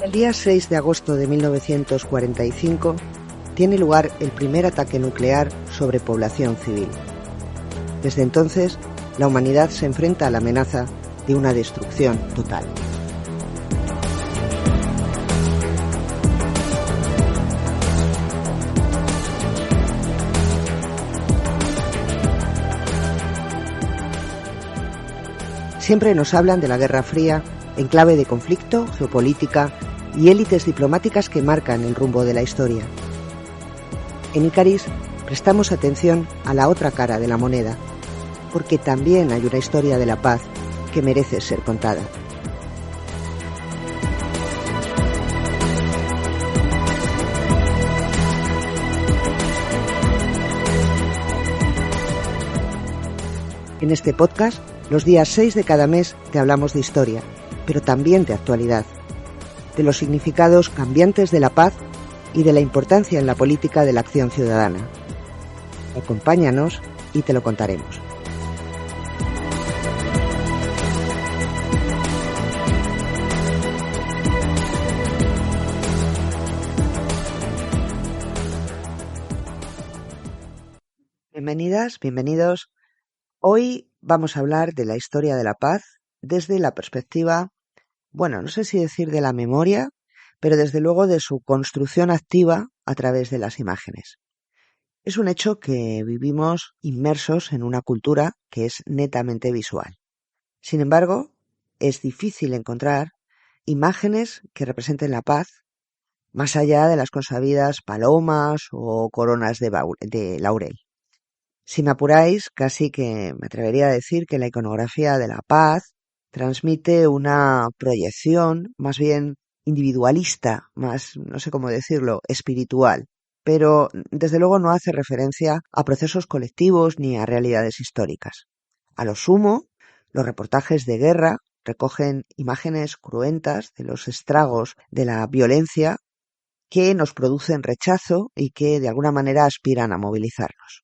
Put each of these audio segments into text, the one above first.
El día 6 de agosto de 1945 tiene lugar el primer ataque nuclear sobre población civil. Desde entonces, la humanidad se enfrenta a la amenaza de una destrucción total. Siempre nos hablan de la Guerra Fría en clave de conflicto, geopolítica y élites diplomáticas que marcan el rumbo de la historia. En Icaris prestamos atención a la otra cara de la moneda, porque también hay una historia de la paz que merece ser contada. En este podcast, los días 6 de cada mes te hablamos de historia, pero también de actualidad, de los significados cambiantes de la paz y de la importancia en la política de la acción ciudadana. Acompáñanos y te lo contaremos. Bienvenidas, bienvenidos. Hoy vamos a hablar de la historia de la paz desde la perspectiva, no sé si decir de la memoria, pero desde luego de su construcción activa a través de las imágenes. Es un hecho que vivimos inmersos en una cultura que es netamente visual. Sin embargo, es difícil encontrar imágenes que representen la paz más allá de las consabidas palomas o coronas de laurel. Si me apuráis, casi que me atrevería a decir que la iconografía de la paz transmite una proyección más bien individualista, más, no sé cómo decirlo, espiritual, pero desde luego no hace referencia a procesos colectivos ni a realidades históricas. A lo sumo, los reportajes de guerra recogen imágenes cruentas de los estragos de la violencia que nos producen rechazo y que de alguna manera aspiran a movilizarnos.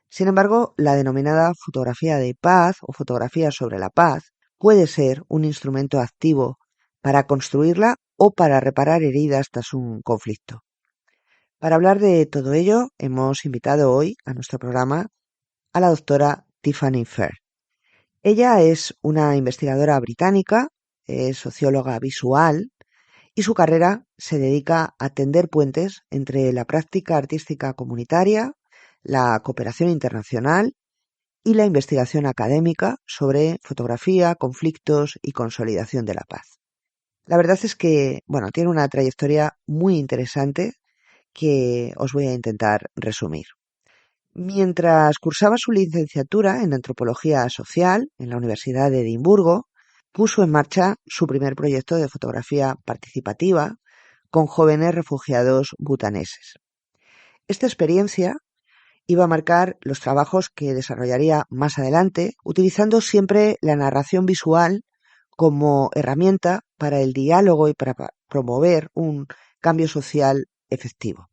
Sin embargo, la denominada fotografía de paz o fotografía sobre la paz puede ser un instrumento activo para construirla o para reparar heridas tras un conflicto. Para hablar de todo ello, hemos invitado hoy a nuestro programa a la doctora Tiffany Fair. Ella es una investigadora británica, es socióloga visual y su carrera se dedica a tender puentes entre la práctica artística comunitaria, la cooperación internacional y la investigación académica sobre fotografía, conflictos y consolidación de la paz. La verdad es que, tiene una trayectoria muy interesante que os voy a intentar resumir. Mientras cursaba su licenciatura en Antropología Social en la Universidad de Edimburgo, puso en marcha su primer proyecto de fotografía participativa con jóvenes refugiados butaneses. Esta experiencia iba a marcar los trabajos que desarrollaría más adelante, utilizando siempre la narración visual como herramienta para el diálogo y para promover un cambio social efectivo.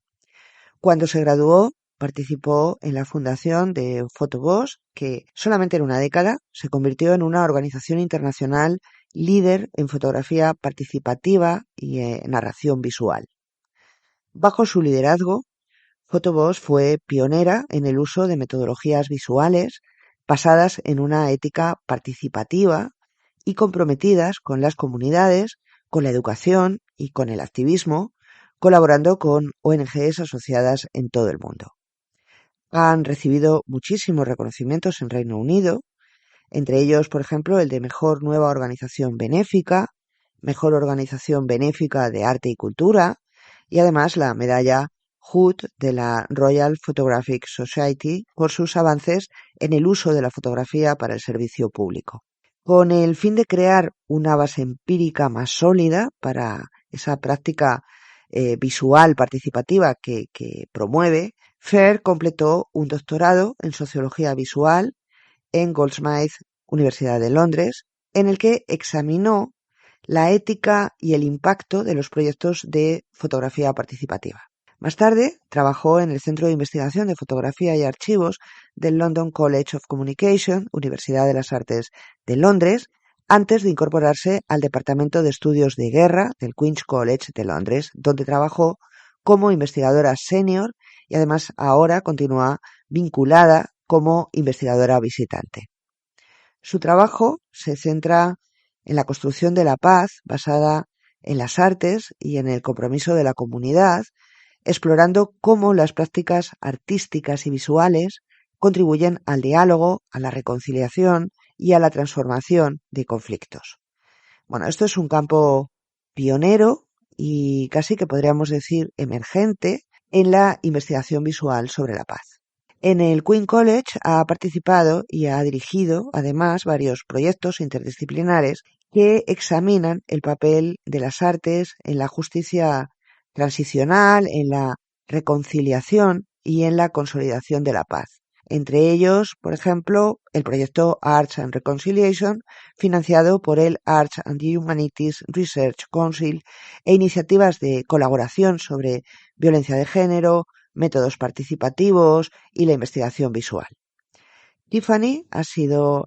Cuando se graduó, participó en la fundación de Fotoboss, que solamente en una década se convirtió en una organización internacional líder en fotografía participativa y narración visual. Bajo su liderazgo, Fotoboss fue pionera en el uso de metodologías visuales basadas en una ética participativa y comprometidas con las comunidades, con la educación y con el activismo, colaborando con ONGs asociadas en todo el mundo. Han recibido muchísimos reconocimientos en Reino Unido, entre ellos, por ejemplo, el de Mejor Nueva Organización Benéfica, Mejor Organización Benéfica de Arte y Cultura y además la medalla Hood de la Royal Photographic Society por sus avances en el uso de la fotografía para el servicio público. Con el fin de crear una base empírica más sólida para esa práctica visual participativa que promueve, Fair completó un doctorado en Sociología Visual en Goldsmith, Universidad de Londres, en el que examinó la ética y el impacto de los proyectos de fotografía participativa. Más tarde, trabajó en el Centro de Investigación de Fotografía y Archivos del London College of Communication, Universidad de las Artes de Londres, antes de incorporarse al Departamento de Estudios de Guerra del Queen's College de Londres, donde trabajó como investigadora senior y además ahora continúa vinculada como investigadora visitante. Su trabajo se centra en la construcción de la paz basada en las artes y en el compromiso de la comunidad, explorando cómo las prácticas artísticas y visuales contribuyen al diálogo, a la reconciliación y a la transformación de conflictos. Bueno, esto es un campo pionero y casi que podríamos decir emergente en la investigación visual sobre la paz. En el Queen College ha participado y ha dirigido además varios proyectos interdisciplinares que examinan el papel de las artes en la justicia transicional, en la reconciliación y en la consolidación de la paz. Entre ellos, por ejemplo, el proyecto Arts and Reconciliation, financiado por el Arts and Humanities Research Council, e iniciativas de colaboración sobre violencia de género, métodos participativos y la investigación visual. Tiffany ha sido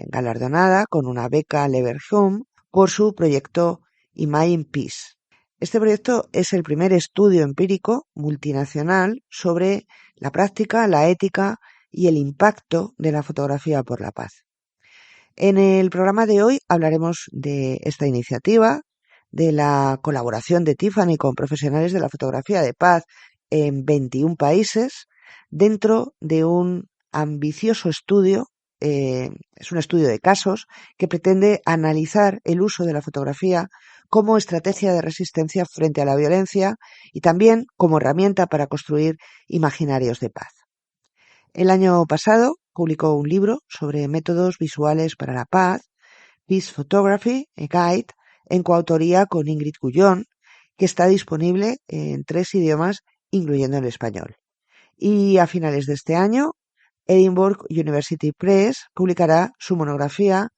galardonada con una beca Leverhulme por su proyecto Imagine Peace. Este proyecto es el primer estudio empírico multinacional sobre la práctica, la ética y el impacto de la fotografía por la paz. En el programa de hoy hablaremos de esta iniciativa, de la colaboración de Tiffany con profesionales de la fotografía de paz en 21 países, dentro de un ambicioso estudio, es un estudio de casos que pretende analizar el uso de la fotografía como estrategia de resistencia frente a la violencia y también como herramienta para construir imaginarios de paz. El año pasado publicó un libro sobre métodos visuales para la paz, Peace Photography, a Guide, en coautoría con Ingrid Gullón, que está disponible en 3 idiomas, incluyendo el español. Y a finales de este año, Edinburgh University Press publicará su monografía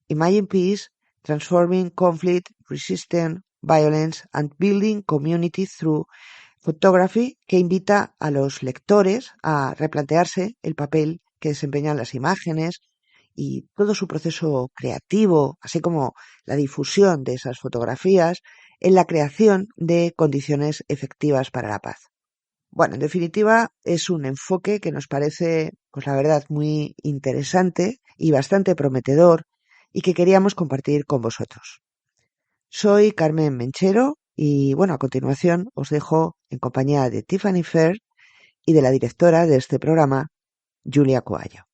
Imagine Peace, Transforming Conflict, Resisting Violence and Building Community Through Photography, que invita a los lectores a replantearse el papel que desempeñan las imágenes y todo su proceso creativo, así como la difusión de esas fotografías en la creación de condiciones efectivas para la paz. Bueno, en definitiva, es un enfoque que nos parece, pues la verdad, muy interesante y bastante prometedor y que queríamos compartir con vosotros. Soy Carmen Menchero y, bueno, a continuación os dejo en compañía de Tiffany Fair y de la directora de este programa, Julia Coallo.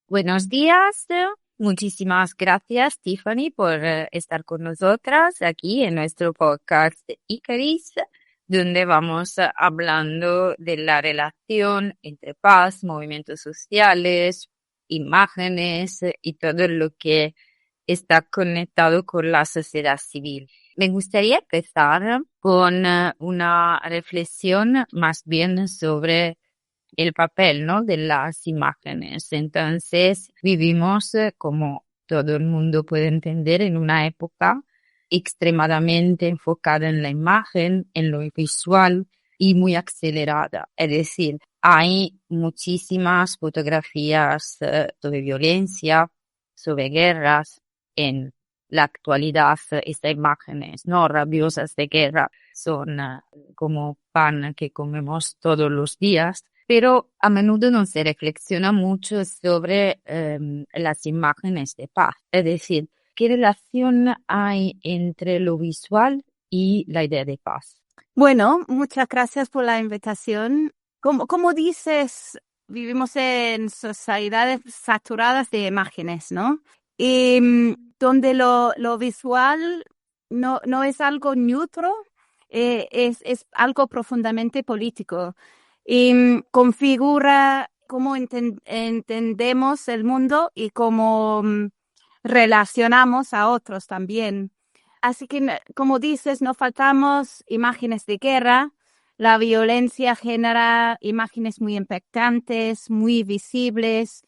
Buenos días. Muchísimas gracias, Tiffany, por estar con nosotras aquí en nuestro podcast Icaris, donde vamos hablando de la relación entre paz, movimientos sociales, imágenes y todo lo que está conectado con la sociedad civil. Me gustaría empezar con una reflexión más bien sobre el papel, ¿no?, de las imágenes. Entonces, vivimos, como todo el mundo puede entender, en una época extremadamente enfocada en la imagen, en lo visual y muy acelerada. Es decir, hay muchísimas fotografías sobre violencia, sobre guerras. En la actualidad, estas imágenes no rabiosas de guerra son como pan que comemos todos los días. Pero a menudo no se reflexiona mucho sobre las imágenes de paz. Es decir, ¿qué relación hay entre lo visual y la idea de paz? Bueno, muchas gracias por la invitación. Como dices, vivimos en sociedades saturadas de imágenes, ¿no? Y donde lo visual no es algo neutro, es algo profundamente político. Y configura cómo entendemos el mundo y cómo relacionamos a otros también. Así que, como dices, no faltamos imágenes de guerra. La violencia genera imágenes muy impactantes, muy visibles,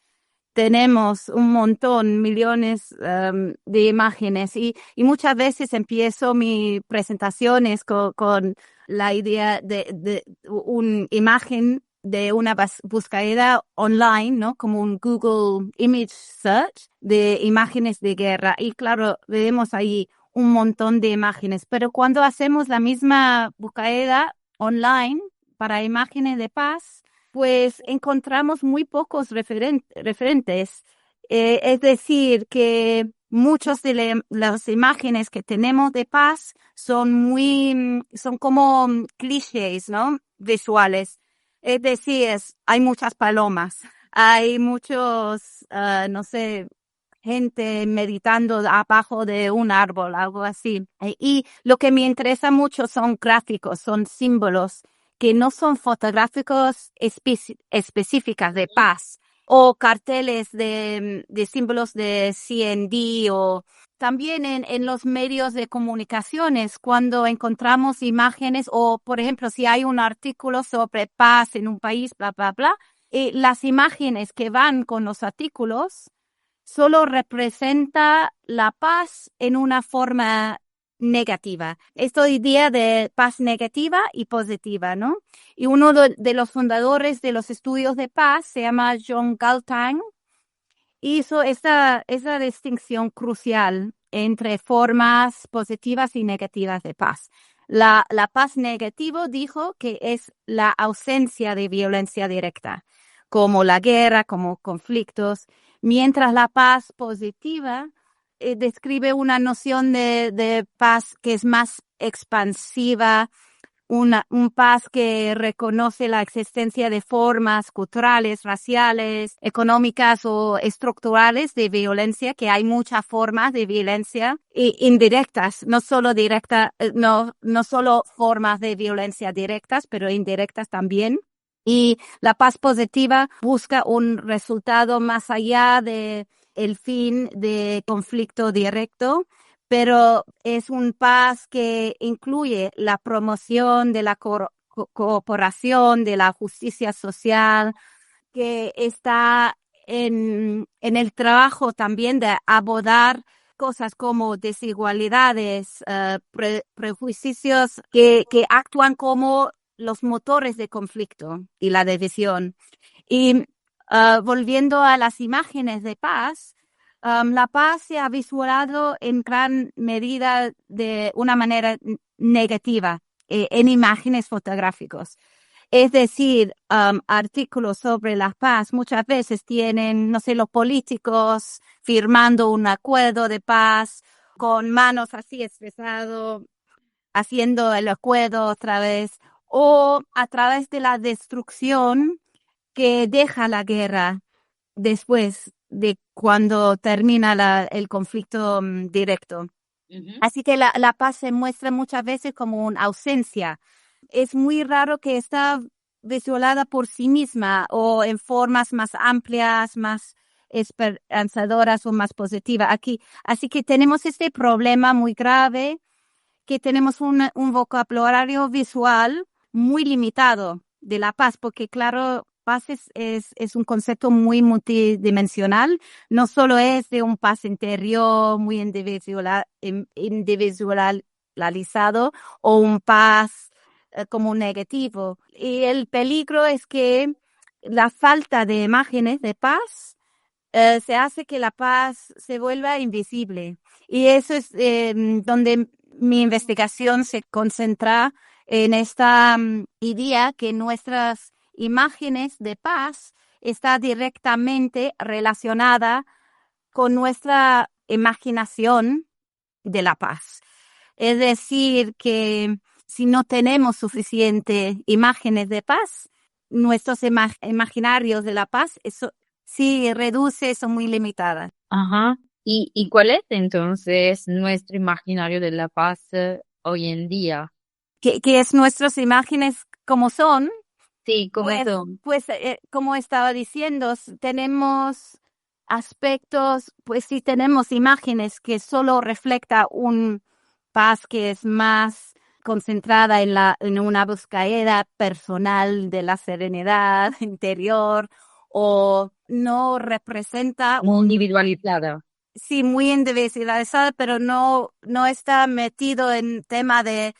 tenemos un montón, millones de imágenes y muchas veces empiezo mis presentaciones con la idea de una imagen de una búsqueda online, ¿no? Como un Google Image Search de imágenes de guerra. Y claro, vemos ahí un montón de imágenes, pero cuando hacemos la misma búsqueda online para imágenes de paz, pues encontramos muy pocos referentes. Es decir, que muchas de las imágenes que tenemos de paz son como clichés, ¿no? Visuales. Es decir, hay muchas palomas, hay muchos, no sé, gente meditando abajo de un árbol, algo así. Y lo que me interesa mucho son gráficos, son símbolos que no son fotográficos específicas de paz o carteles de símbolos de CND o también en los medios de comunicaciones cuando encontramos imágenes o, por ejemplo, si hay un artículo sobre paz en un país, bla, bla, bla, las imágenes que van con los artículos solo representa la paz en una forma negativa. Esta idea de paz negativa y positiva, ¿no? Y uno de los fundadores de los estudios de paz se llama John Galtung. Hizo esa distinción crucial entre formas positivas y negativas de paz. La paz negativa dijo que es la ausencia de violencia directa, como la guerra, como conflictos, mientras la paz positiva describe una noción de paz que es más expansiva, un paz que reconoce la existencia de formas culturales, raciales, económicas o estructurales de violencia, que hay muchas formas de violencia indirectas, no solo no solo formas de violencia directas, pero indirectas también. Y la paz positiva busca un resultado más allá de el fin de conflicto directo, pero es un paz que incluye la promoción de la cooperación, de la justicia social, que está en el trabajo también de abordar cosas como desigualdades, prejuicios que actúan como los motores de conflicto y la división. Y volviendo a las imágenes de paz, la paz se ha visualizado en gran medida de una manera negativa en imágenes fotográficas. Es decir, artículos sobre la paz muchas veces tienen, no sé, los políticos firmando un acuerdo de paz con manos así expresado, haciendo el acuerdo otra vez, o a través de la destrucción que deja la guerra después de cuando termina el conflicto directo. Ujú. Así que la paz se muestra muchas veces como una ausencia. Es muy raro que está visualizada por sí misma o en formas más amplias, más esperanzadoras o más positivas. Así que tenemos este problema muy grave, que tenemos un vocabulario visual muy limitado de la paz, porque claro, paz es un concepto muy multidimensional, no solo es de un paz interior muy individualizado o un paz como negativo. Y el peligro es que la falta de imágenes de paz se hace que la paz se vuelva invisible. Y eso es donde mi investigación se concentra en esta idea que nuestras imágenes de paz está directamente relacionada con nuestra imaginación de la paz. Es decir, que si no tenemos suficiente imágenes de paz, nuestros imaginarios de la paz, eso sí reduce, son muy limitadas. Ajá. ¿Y cuál es entonces nuestro imaginario de la paz hoy en día? Que es nuestras imágenes como son, Sí, ¿cómo pues, son? como estaba diciendo, tenemos aspectos, pues sí tenemos imágenes que solo refleja un paz que es más concentrada en una búsqueda personal de la serenidad interior o no representa Muy individualizada. sí, muy individualizada, pero no está metido en tema de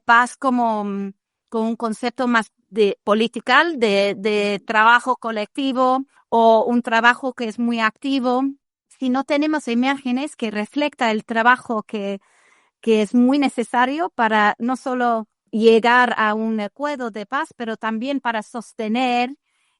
paz como con un concepto más de political, de trabajo colectivo o un trabajo que es muy activo. Si no tenemos imágenes que reflejan el trabajo que es muy necesario para no solo llegar a un acuerdo de paz, pero también para sostener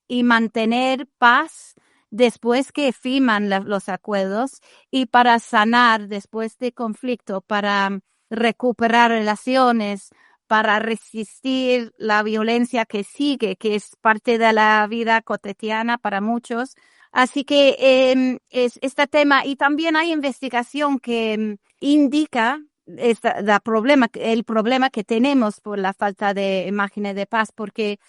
y mantener paz después que firman los acuerdos y para sanar después de conflicto, para recuperar relaciones, para resistir la violencia que sigue, que es parte de la vida cotidiana para muchos. Así que es este tema y también hay investigación que indica el problema que tenemos por la falta de imágenes de paz, porque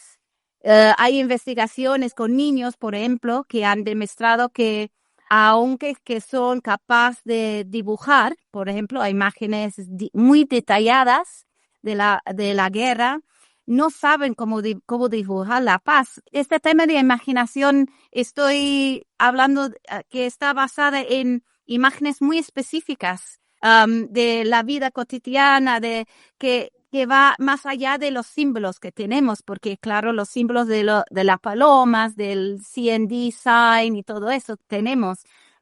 hay investigaciones con niños, por ejemplo, que han demostrado que aunque que son capaces de dibujar, por ejemplo, a imágenes muy detalladas de la guerra, no saben cómo dibujar la paz. Este tema de imaginación, estoy hablando que está basada en imágenes muy específicas de la vida cotidiana, que va más allá de los símbolos que tenemos, porque claro, los símbolos de las palomas, del CND sign y todo eso tenemos,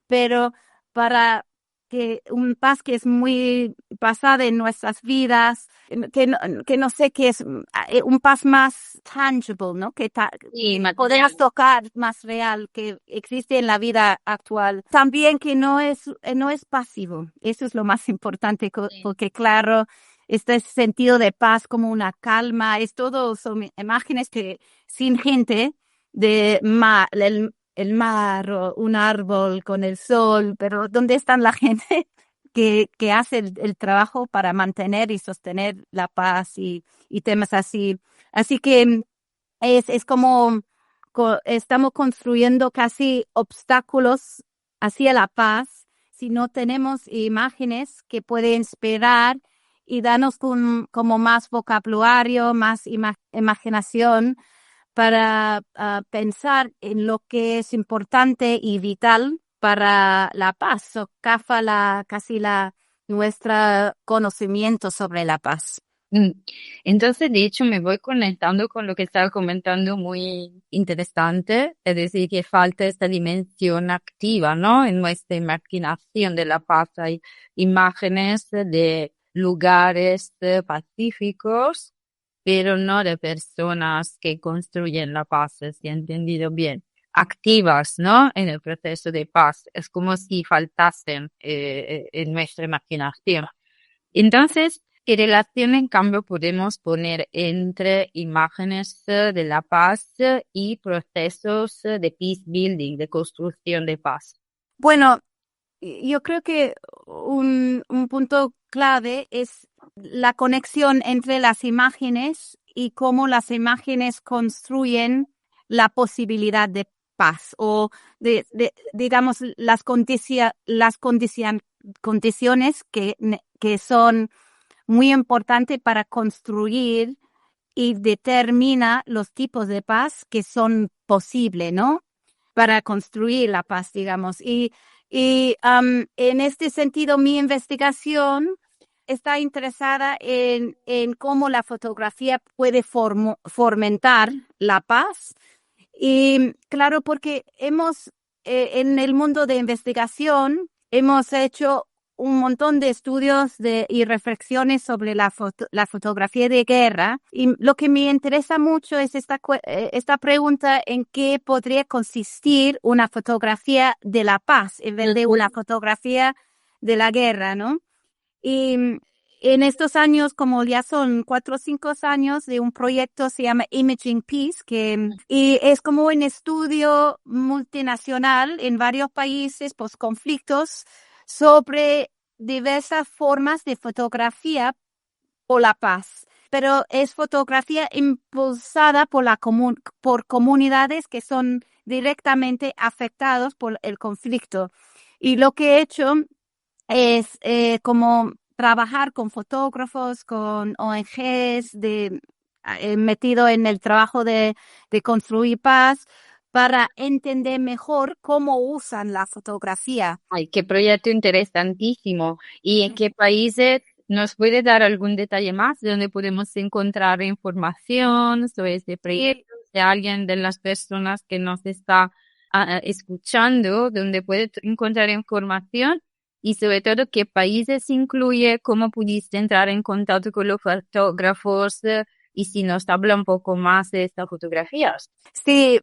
pero para que un paz que es muy basada en nuestras vidas, que no sé qué es, un paz más tangible, ¿no? Sí, Podemos material. tocar más real que existe en la vida actual. También que no es pasivo. Eso es lo más importante, Sí. porque claro, este sentido de paz como una calma, es todo, son imágenes que sin gente el mar o un árbol con el sol, pero ¿dónde están la gente que hace el trabajo para mantener y sostener la paz y temas así? Así que es como estamos construyendo casi obstáculos hacia la paz si no tenemos imágenes que pueden inspirar y darnos como más vocabulario, más imaginación para pensar en lo que es importante y vital para la paz. Socava casi nuestro conocimiento sobre la paz. Mm. Entonces, de hecho, me voy conectando con lo que estaba comentando muy interesante, es decir, que falta esta dimensión activa, ¿no? En nuestra imaginación de la paz hay imágenes de lugares pacíficos, pero no de personas que construyen la paz, si he entendido bien, activas, ¿no? En el proceso de paz. Es como si faltasen en nuestra imaginación. Entonces, ¿qué relación en cambio podemos poner entre imágenes de la paz y procesos de peace building, de construcción de paz? Bueno, yo creo que un punto clave es la conexión entre las imágenes y cómo las imágenes construyen la posibilidad de paz o digamos, condiciones que son muy importantes para construir y determina los tipos de paz que son posibles, ¿no? Para construir la paz, digamos. En este sentido, mi investigación está interesada en cómo la fotografía puede fomentar la paz. Y claro, porque en el mundo de investigación, hemos hecho un montón de estudios y reflexiones sobre la fotografía de guerra. Y lo que me interesa mucho es esta pregunta en qué podría consistir una fotografía de la paz en vez de una fotografía de la guerra, ¿no? Y en estos años, como ya son 4 o 5 años de un proyecto, se llama Imaging Peace, y es como un estudio multinacional en varios países post-conflictos sobre diversas formas de fotografía por la paz. Pero es fotografía impulsada por comunidades que son directamente afectados por el conflicto. Y lo que he hecho es como trabajar con fotógrafos, con ONGs, metido en el trabajo de construir paz para entender mejor cómo usan la fotografía. Ay, qué proyecto interesantísimo. ¿Y en qué países nos puede dar algún detalle más de donde podemos encontrar información sobre este proyecto? De alguien de las personas que nos está escuchando, donde puede encontrar información y sobre todo qué países incluye, cómo pudiste entrar en contacto con los fotógrafos y si nos habla un poco más de estas fotografías. Sí,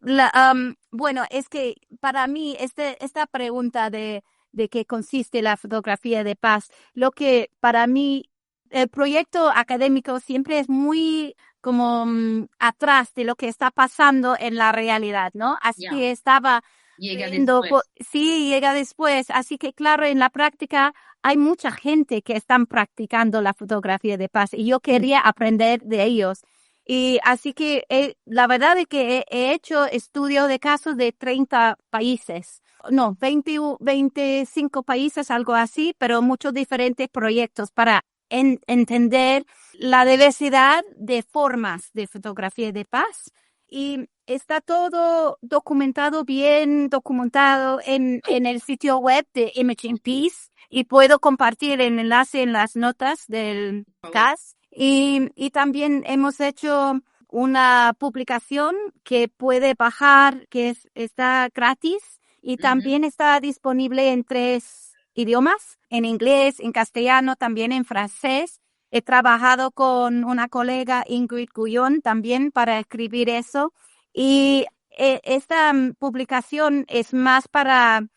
bueno, es que para mí esta pregunta de qué consiste la fotografía de paz, lo que para mí el proyecto académico siempre es muy como atrás de lo que está pasando en la realidad, ¿no? Así que estaba Llega viendo, después. sí, llega después. Así que claro, en la práctica hay mucha gente que están practicando la fotografía de paz y yo quería aprender de ellos. Y así que la verdad es que he hecho estudio de casos de 30 países, no, 25 países, algo así, pero muchos diferentes proyectos para entender la diversidad de formas de fotografía de paz. Y está todo documentado, bien documentado en el sitio web de Imaging Peace y puedo compartir el enlace en las notas del podcast. Y también hemos hecho una publicación que puede bajar, que está gratis y también está disponible en 3 idiomas, en inglés, en castellano, también en francés. He trabajado con una colega, Ingrid Gullón, también para escribir eso. Y esta publicación es más para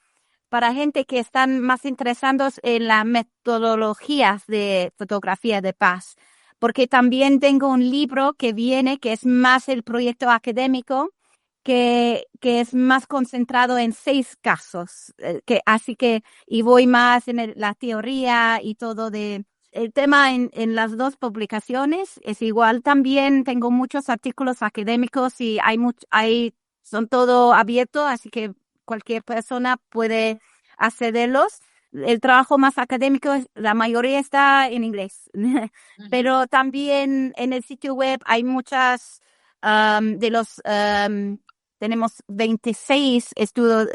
gente que están más interesados en las metodologías de fotografía de paz. Porque también tengo un libro que viene, que es más el proyecto académico, que es más concentrado en 6 casos. Así que, y voy más en la teoría y todo de el tema en las 2 publicaciones. Es igual también, tengo muchos artículos académicos y son todo abierto, así que cualquier persona puede accederlos. El trabajo más académico, la mayoría está en inglés, pero también en el sitio web hay muchas tenemos 26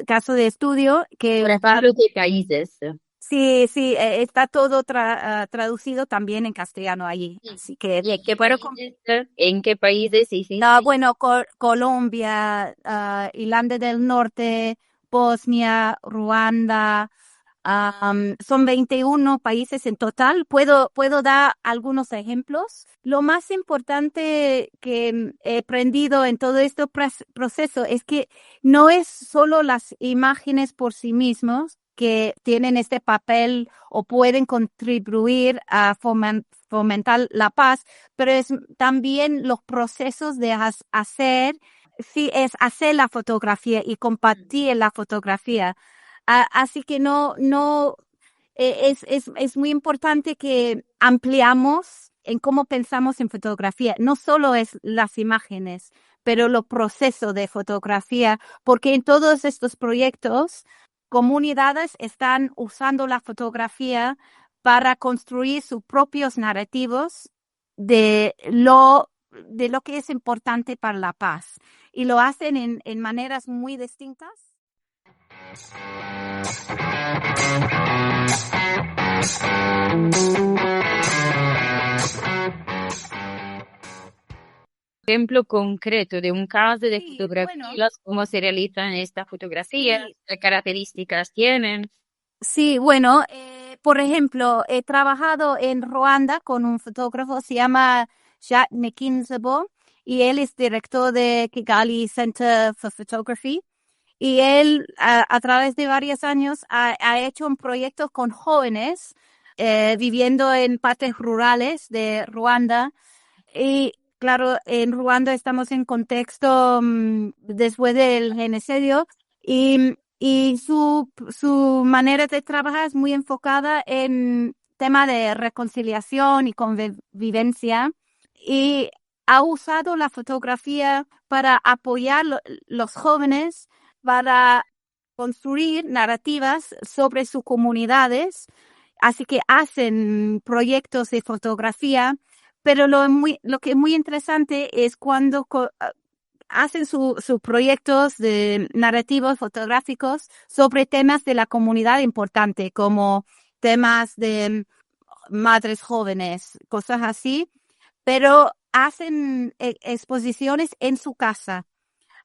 casos de estudio que... Por ejemplo, ¿qué países? Sí, está todo traducido también en castellano allí, así que... ¿En qué países? No, bueno, Colombia, Irlanda del Norte, Bosnia, Ruanda, son 21 países en total. Puedo dar algunos ejemplos. Lo más importante que he aprendido en todo este proceso es que no es solo las imágenes por sí mismos que tienen este papel o pueden contribuir a fomentar la paz, pero es también los procesos de hacer la fotografía y compartir la fotografía. Así que es muy importante que ampliamos en cómo pensamos en fotografía. No solo es las imágenes, pero los procesos de fotografía, porque en todos estos proyectos, comunidades están usando la fotografía para construir sus propios narrativos de lo que es importante para la paz. Y lo hacen en maneras muy distintas. Ejemplo concreto de un caso de Sí, fotografías, bueno. cómo se realizan estas fotografías, Sí. qué características tienen. Sí, bueno, por ejemplo, he trabajado en Ruanda con un fotógrafo, se llama Jacques Mekinzebo, y él es director de Kigali Center for Photography. Y él, a través de varios años, ha hecho un proyecto con jóvenes viviendo en partes rurales de Ruanda. Y claro, en Ruanda estamos en contexto después del genocidio y su manera de trabajar es muy enfocada en tema de reconciliación y convivencia y ha usado la fotografía para apoyar los jóvenes para construir narrativas sobre sus comunidades. Así que hacen proyectos de fotografía, pero lo que es muy interesante es cuando hacen sus proyectos de narrativos fotográficos sobre temas de la comunidad importante, como temas de madres jóvenes, cosas así, pero hacen exposiciones en su casa.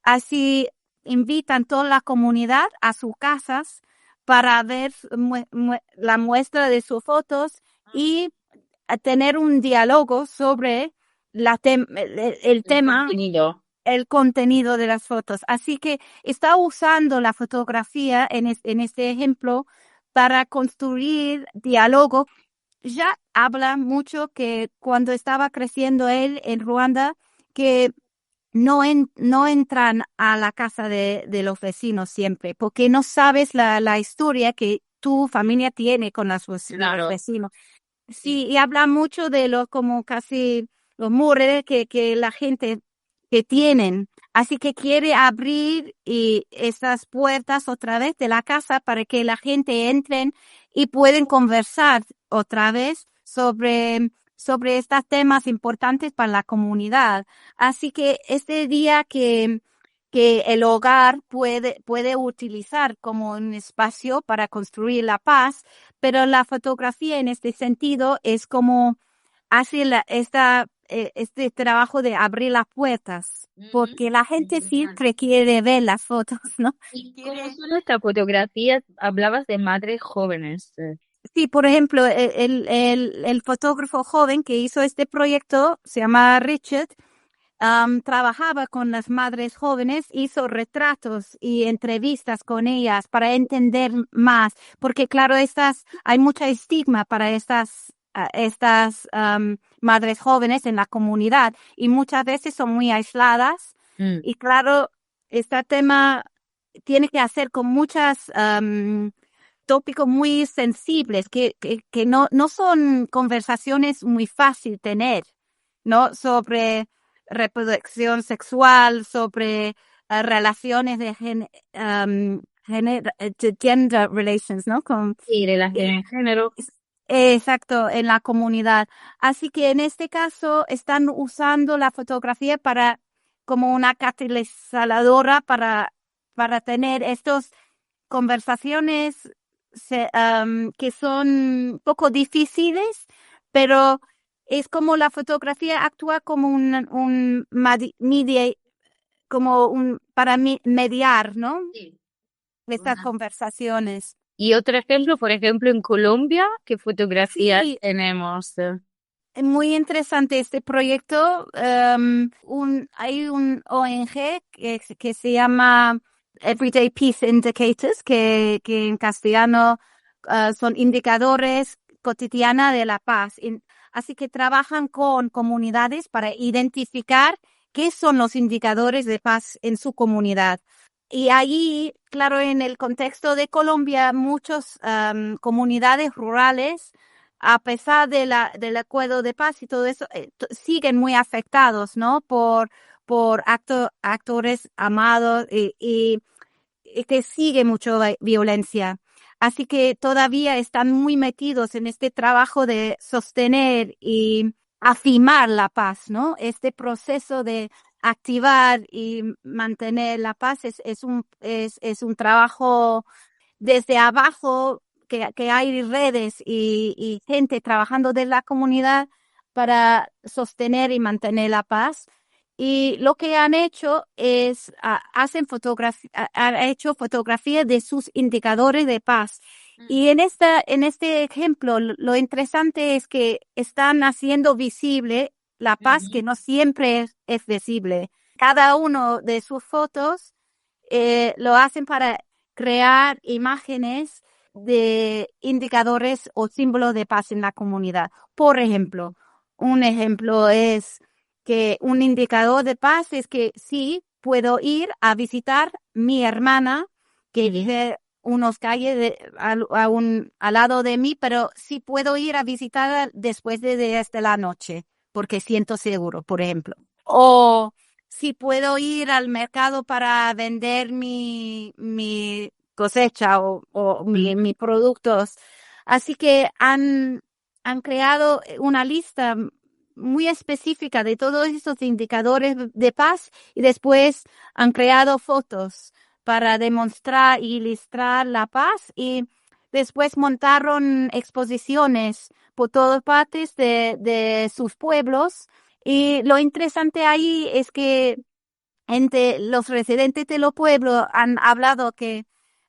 Así invitan toda la comunidad a sus casas para ver la muestra de sus fotos y a tener un diálogo sobre el tema, Contenido. el contenido de las fotos. Así que está usando la fotografía en este ejemplo para construir diálogo. Ya habla mucho que cuando estaba creciendo él en Ruanda, que no entran a la casa de los vecinos siempre, porque no sabes la historia que tu familia tiene con los Claro. vecinos. Sí, y habla mucho de los como casi los muros que la gente que tienen. Así que quiere abrir esas puertas otra vez de la casa para que la gente entren y pueden conversar otra vez sobre estos temas importantes para la comunidad. Así que este día que el hogar puede utilizar como un espacio para construir la paz, pero la fotografía en este sentido es como hace este trabajo de abrir las puertas, porque la gente siempre quiere ver las fotos, ¿no? ¿Y cómo son estas fotografías? Hablabas de madres jóvenes. Sí, por ejemplo, el fotógrafo joven que hizo este proyecto se llama Richard. Trabajaba con las madres jóvenes, hizo retratos y entrevistas con ellas para entender más, porque claro, hay mucha estigma para estas madres jóvenes en la comunidad y muchas veces son muy aisladas Mm. y claro, este tema tiene que hacer con muchas tópicos muy sensibles que no son conversaciones muy fácil tener, ¿no? Sobre reproducción sexual, sobre relaciones de gender relations, ¿no? Sí, relación Eh, de género. exacto, en la comunidad. Así que en este caso están usando la fotografía como una catalizadora para tener estas conversaciones que son un poco difíciles, pero es como la fotografía actúa como para mediar, ¿no? Sí. Estas conversaciones. Y otro ejemplo, por ejemplo, en Colombia, ¿qué fotografías Sí, tenemos? es muy interesante este proyecto. Hay un ONG que se llama Everyday Peace Indicators, que en castellano son indicadores cotidiana de la paz. Así que trabajan con comunidades para identificar qué son los indicadores de paz en su comunidad. Y allí, claro, en el contexto de Colombia, muchas comunidades rurales a pesar del acuerdo de paz y todo eso, siguen muy afectados, ¿no? Por actores amados y que sigue mucho violencia. Así que todavía están muy metidos en este trabajo de sostener y afirmar la paz, ¿no? Este proceso de activar y mantener la paz es un trabajo desde abajo, que hay redes y gente trabajando de la comunidad para sostener y mantener la paz. Y lo que han hecho es, han hecho fotografías de sus indicadores de paz. Y en este ejemplo, lo interesante es que están haciendo visible la paz que no siempre es visible. Cada uno de sus fotos lo hacen para crear imágenes de indicadores o símbolos de paz en la comunidad. Por ejemplo, un ejemplo es que un indicador de paz es que sí puedo ir a visitar mi hermana que vive unos calles al lado de mí, pero sí puedo ir a visitarla después de la noche porque siento seguro, por ejemplo. O si puedo ir al mercado para vender mi cosecha o mis productos. Así que han creado una lista muy específica de todos estos indicadores de paz y después han creado fotos para demostrar y ilustrar la paz y después montaron exposiciones por todas partes de sus pueblos. Y lo interesante ahí es que entre los residentes de los pueblos han hablado que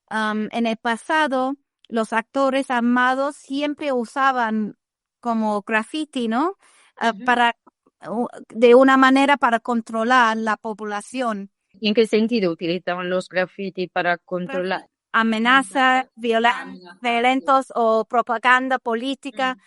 en el pasado los actores armados siempre usaban como graffiti, ¿no? Para de una manera para controlar la población. ¿Y en qué sentido utilizaban los graffiti para controlar? Amenazas, violentos o propaganda política,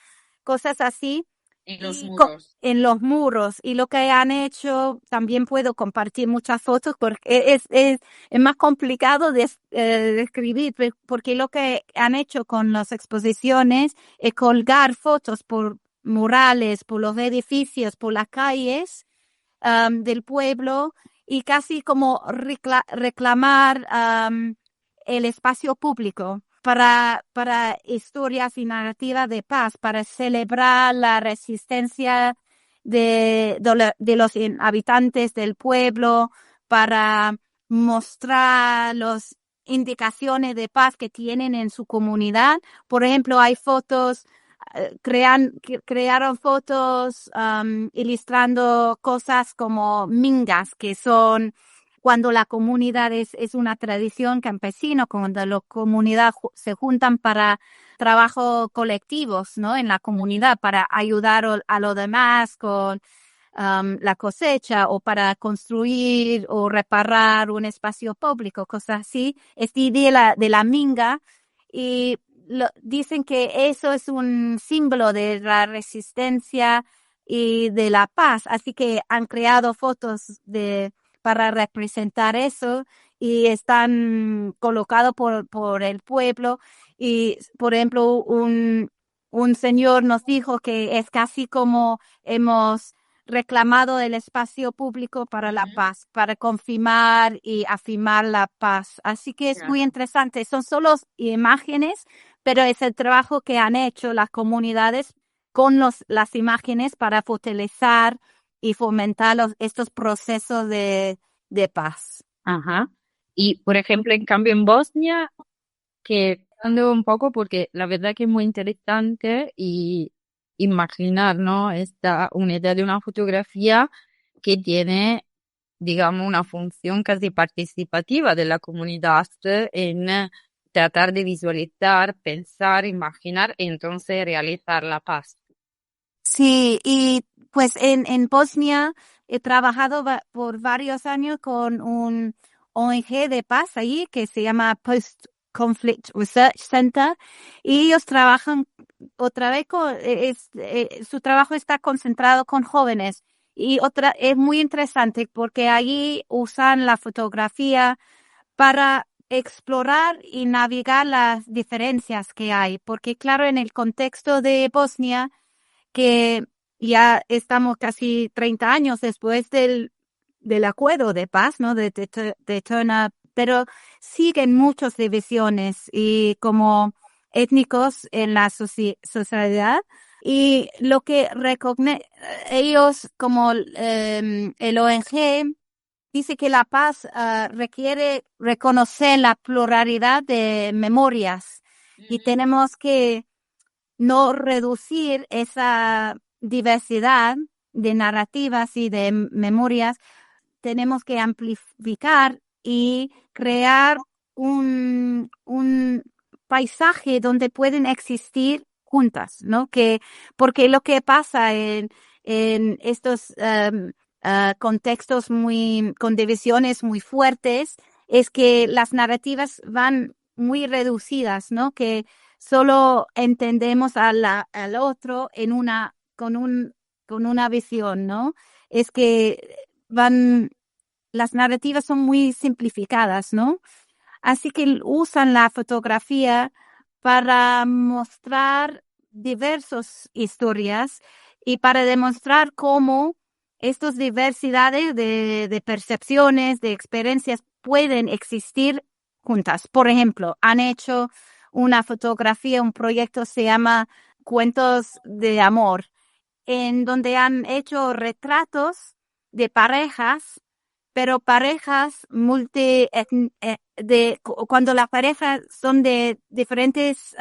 cosas así. En los Y muros. en los muros. Y lo que han hecho, también puedo compartir muchas fotos porque es más complicado de describir, porque lo que han hecho con las exposiciones es colgar fotos por murales, por los edificios, por las calles del pueblo y casi como reclamar el espacio público para historias y narrativas de paz, para celebrar la resistencia de los habitantes del pueblo, para mostrar las indicaciones de paz que tienen en su comunidad. Por ejemplo, hay fotos, crearon fotos ilustrando cosas como mingas, que son cuando la comunidad es una tradición campesina, cuando la comunidad se juntan para trabajo colectivos, ¿no? En la comunidad para ayudar a los demás con la cosecha o para construir o reparar un espacio público, cosas así. Esta idea de la minga y dicen que eso es un símbolo de la resistencia y de la paz, así que han creado fotos para representar eso y están colocados por el pueblo y, por ejemplo, un señor nos dijo que es casi como hemos reclamado el espacio público para la paz, para confirmar y afirmar la paz. Así que es muy interesante. Son solo imágenes, pero es el trabajo que han hecho las comunidades con las imágenes para fortalecer y fomentar estos procesos de paz. Ajá. Y, por ejemplo, en cambio en Bosnia, que ando un poco porque la verdad que es muy interesante y imaginar, ¿no? Una idea de una fotografía que tiene, digamos, una función casi participativa de la comunidad en tratar de visualizar, pensar, imaginar y entonces realizar la paz. Sí, y pues en Bosnia he trabajado por varios años con un ONG de paz ahí que se llama Post Conflict Research Center y ellos trabajan otra vez su trabajo está concentrado con jóvenes y es muy interesante porque allí usan la fotografía para explorar y navegar las diferencias que hay, porque claro, en el contexto de Bosnia que ya estamos casi 30 años después del acuerdo de paz, ¿no? De Daytona, pero siguen muchas divisiones y como étnicos en la sociedad. Y lo que ellos como el ONG dice que la paz requiere reconocer la pluralidad de memorias y tenemos que no reducir esa diversidad de narrativas y de memorias, tenemos que amplificar y crear un paisaje donde pueden existir juntas, ¿no? Porque lo que pasa en estos contextos con divisiones muy fuertes es que las narrativas van muy reducidas, ¿no? Que solo entendemos al otro con una visión, ¿no? Es que las narrativas son muy simplificadas, ¿no? Así que usan la fotografía para mostrar diversas historias y para demostrar cómo estas diversidades de percepciones, de experiencias pueden existir juntas. Por ejemplo, han hecho una fotografía, un proyecto se llama Cuentos de Amor. en donde han hecho retratos de parejas, pero parejas cuando las parejas son de diferentes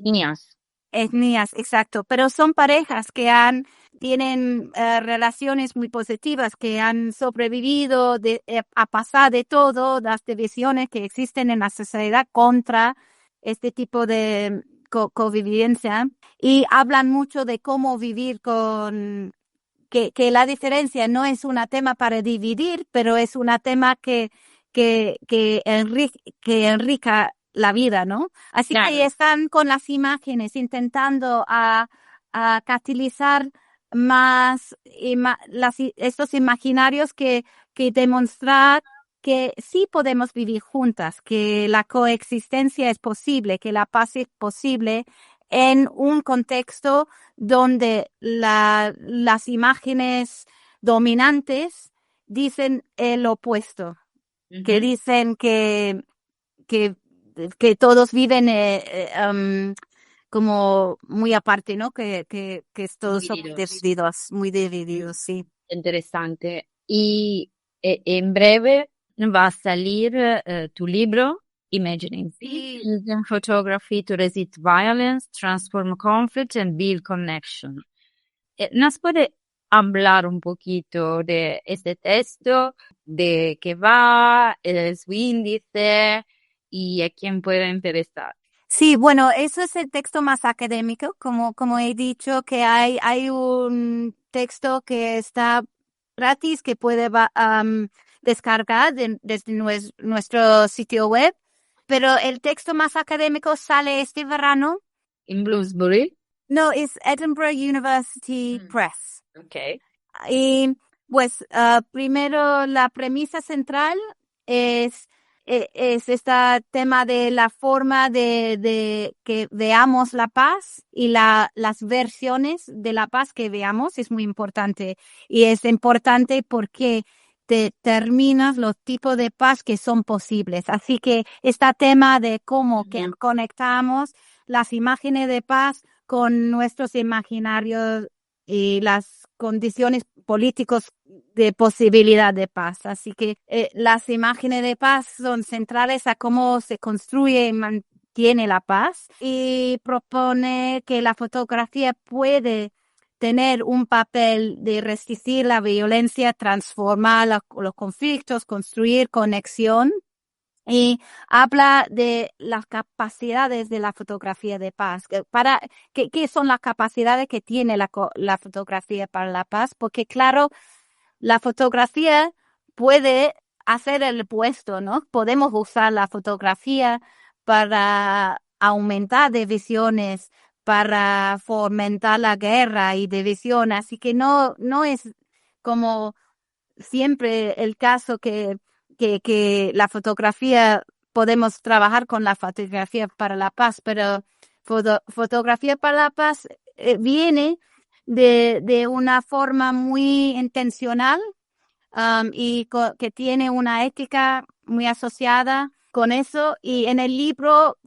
Niñas. etnias, exacto, pero son parejas que tienen relaciones muy positivas, que han sobrevivido a pasar de todo, las divisiones que existen en la sociedad contra este tipo de convivencia, y hablan mucho de cómo vivir que la diferencia no es un tema para dividir, pero es un tema que enrica la vida, ¿no? Así Claro. que están con las imágenes intentando a catalizar más estos imaginarios que demostrar que sí podemos vivir juntas, que la coexistencia es posible, que la paz es posible en un contexto donde las imágenes dominantes dicen el opuesto, que dicen que, que todos viven como muy aparte, ¿no? Que todos son divididos, muy divididos, sí. Interesante. Y en breve va a salir tu libro, Imagining Sí. Peace Using Photography to Resist Violence, Transform Conflict and Build Connection. ¿Nos puede hablar un poquito de este texto, de qué va, su índice y a quién puede interesar? Sí, bueno, eso es el texto más académico, como he dicho, que hay un texto que está gratis que puede descargar desde nuestro sitio web, pero el texto más académico sale este verano. ¿En Bloomsbury? No, es Edinburgh University Press. Okay. Y pues primero la premisa central es este tema de la forma de que veamos la paz y las versiones de la paz que veamos es muy importante. Y es importante porque determinas los tipos de paz que son posibles. Así que este tema de cómo que conectamos las imágenes de paz con nuestros imaginarios y las condiciones políticos de posibilidad de paz. Así que las imágenes de paz son centrales a cómo se construye y mantiene la paz, y propone que la fotografía puede tener un papel de resistir la violencia, transformar los conflictos, construir conexión. Y habla de las capacidades de la fotografía de paz. ¿Qué son las capacidades que tiene la fotografía para la paz? Porque claro, la fotografía puede hacer el opuesto, ¿no? Podemos usar la fotografía para aumentar divisiones, para fomentar la guerra y división. Así que no es como siempre el caso que la fotografía, podemos trabajar con la fotografía para la paz, pero fotografía para la paz viene de una forma muy intencional, y que tiene una ética muy asociada con eso. Y en el libro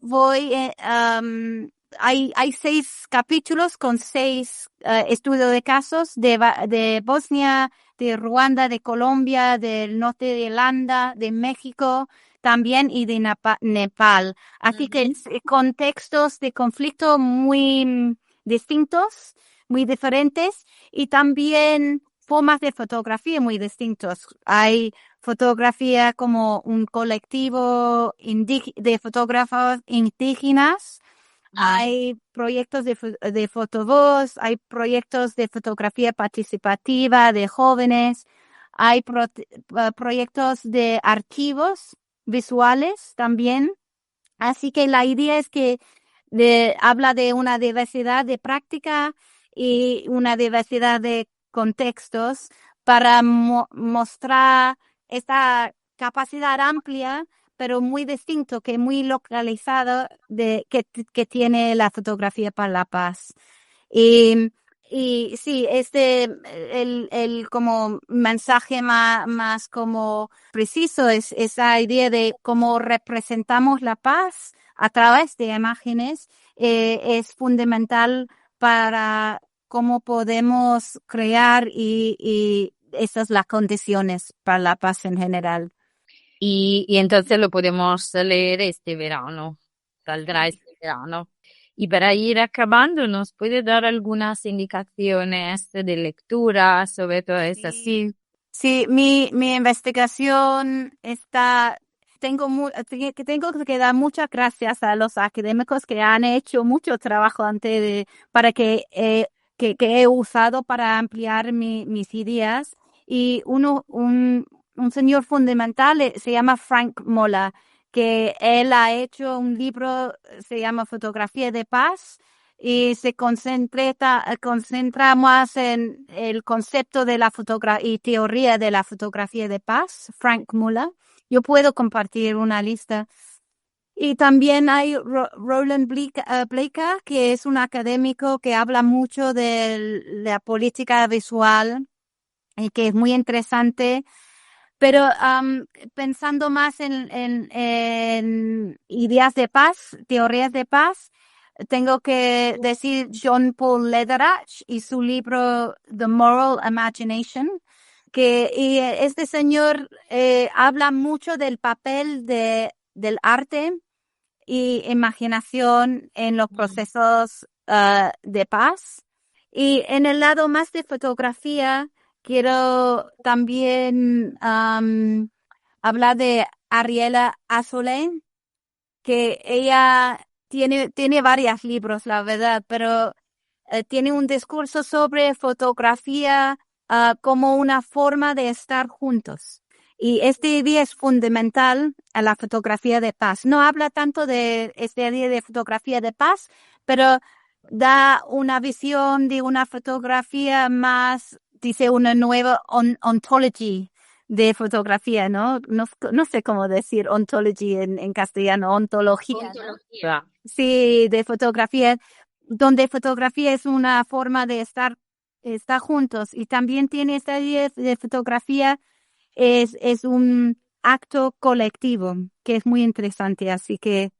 hay 6 capítulos con 6 estudios de casos de Bosnia, de Ruanda, de Colombia, del norte de Irlanda, de México también, y de Nepal. Así que contextos de conflicto muy distintos, muy diferentes, y también formas de fotografía muy distintos. Hay fotografía como un colectivo de fotógrafos indígenas. Hay proyectos de fotovoz, hay proyectos de fotografía participativa de jóvenes, hay proyectos de archivos visuales también. Así que la idea es que habla de una diversidad de práctica y una diversidad de contextos para mostrar esta capacidad amplia, pero muy distinto, que muy localizado que tiene la fotografía para la paz. Y sí, el como mensaje más como preciso es esa idea de cómo representamos la paz a través de imágenes, es fundamental para cómo podemos crear y esas las condiciones para la paz en general. Y entonces lo podemos leer este verano, saldrá este verano. Y para ir acabando, ¿nos puede dar algunas indicaciones de lectura sobre todo esto? Sí. Sí, mi investigación está, tengo que dar muchas gracias a los académicos que han hecho mucho trabajo para que he usado para ampliar mis ideas. Y un señor fundamental se llama Frank Mola, que él ha hecho un libro, se llama Fotografía de Paz, y se concentra más en el concepto de la fotografía y teoría de la fotografía de paz, Frank Muller. Yo puedo compartir una lista. Y también hay Roland Blaker, que es un académico que habla mucho de la política visual y que es muy interesante. Pero pensando más en ideas de paz, teorías de paz, tengo que decir John Paul Lederach y su libro The Moral Imagination, y este señor habla mucho del papel del arte y imaginación en los procesos de paz. Y en el lado más de fotografía, quiero también hablar de Ariela Azoulay, que ella tiene varios libros, la verdad, pero tiene un discurso sobre fotografía como una forma de estar juntos. Y esta idea es fundamental a la fotografía de paz. No habla tanto de esta idea de fotografía de paz, pero da una visión de una fotografía más, dice, una nueva ontology de fotografía, ¿no? No sé cómo decir ontology en castellano, ontología, ¿no? Sí, de fotografía, donde fotografía es una forma de estar juntos, y también tiene esta idea de fotografía es un acto colectivo, que es muy interesante, así que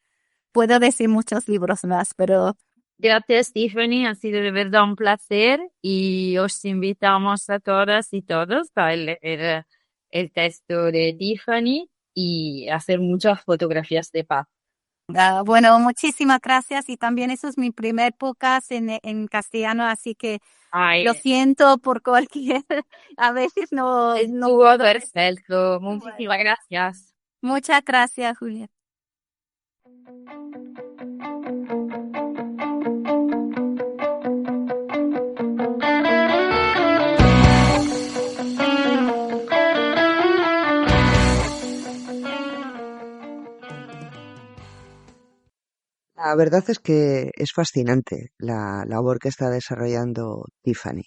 puedo decir muchos libros más, pero Gracias, Tiffany. Ha sido de verdad un placer y os invitamos a todas y todos a leer el texto de Tiffany y hacer muchas fotografías de paz. bueno, muchísimas gracias, y también eso es mi primer podcast en castellano, así que lo siento por cualquier, a veces no. Estuvo perfecto. Muchísimas gracias. Muchas gracias, Julia. La verdad es que es fascinante la labor que está desarrollando Tiffany.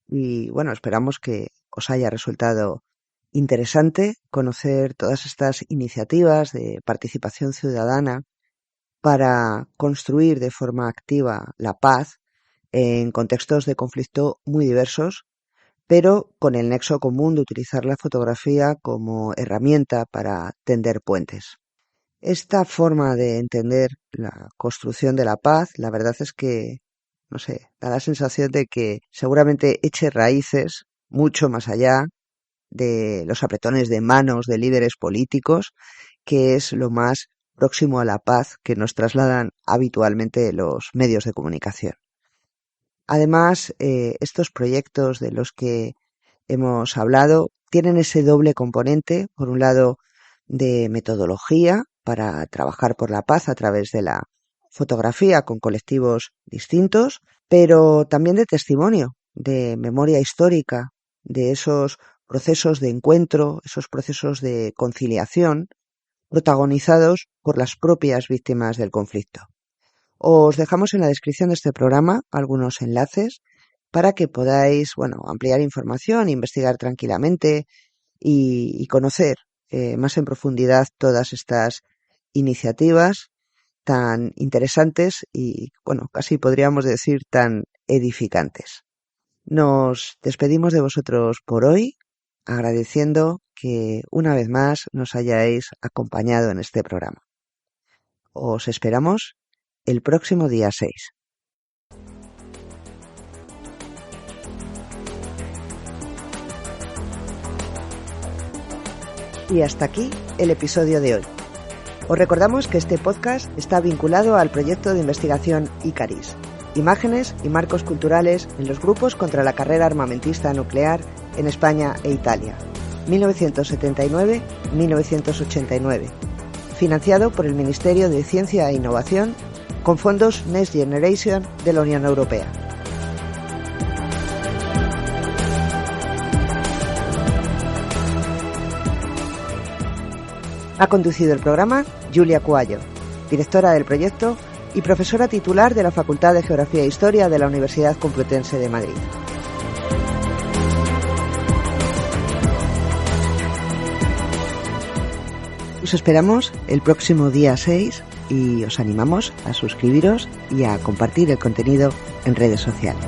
Y bueno, esperamos que os haya resultado interesante conocer todas estas iniciativas de participación ciudadana para construir de forma activa la paz en contextos de conflicto muy diversos, pero con el nexo común de utilizar la fotografía como herramienta para tender puentes. Esta forma de entender la construcción de la paz, la verdad es que, no sé, da la sensación de que seguramente eche raíces mucho más allá de los apretones de manos de líderes políticos, que es lo más próximo a la paz que nos trasladan habitualmente los medios de comunicación. Además, estos proyectos de los que hemos hablado tienen ese doble componente, por un lado, de metodología para trabajar por la paz a través de la fotografía con colectivos distintos, pero también de testimonio, de memoria histórica, de esos procesos de encuentro, esos procesos de conciliación protagonizados por las propias víctimas del conflicto. Os dejamos en la descripción de este programa algunos enlaces para que podáis, ampliar información, investigar tranquilamente y conocer más en profundidad todas estas iniciativas tan interesantes y, casi podríamos decir tan edificantes. Nos despedimos de vosotros por hoy, agradeciendo que una vez más nos hayáis acompañado en este programa. Os esperamos el próximo día 6. Y hasta aquí el episodio de hoy. Os recordamos que este podcast está vinculado al proyecto de investigación Icaris, imágenes y marcos culturales en los grupos contra la carrera armamentista nuclear en España e Italia, 1979-1989, financiado por el Ministerio de Ciencia e Innovación con fondos Next Generation de la Unión Europea. Ha conducido el programa Julia Cuallo, directora del proyecto y profesora titular de la Facultad de Geografía e Historia de la Universidad Complutense de Madrid. Os esperamos el próximo día 6 y os animamos a suscribiros y a compartir el contenido en redes sociales.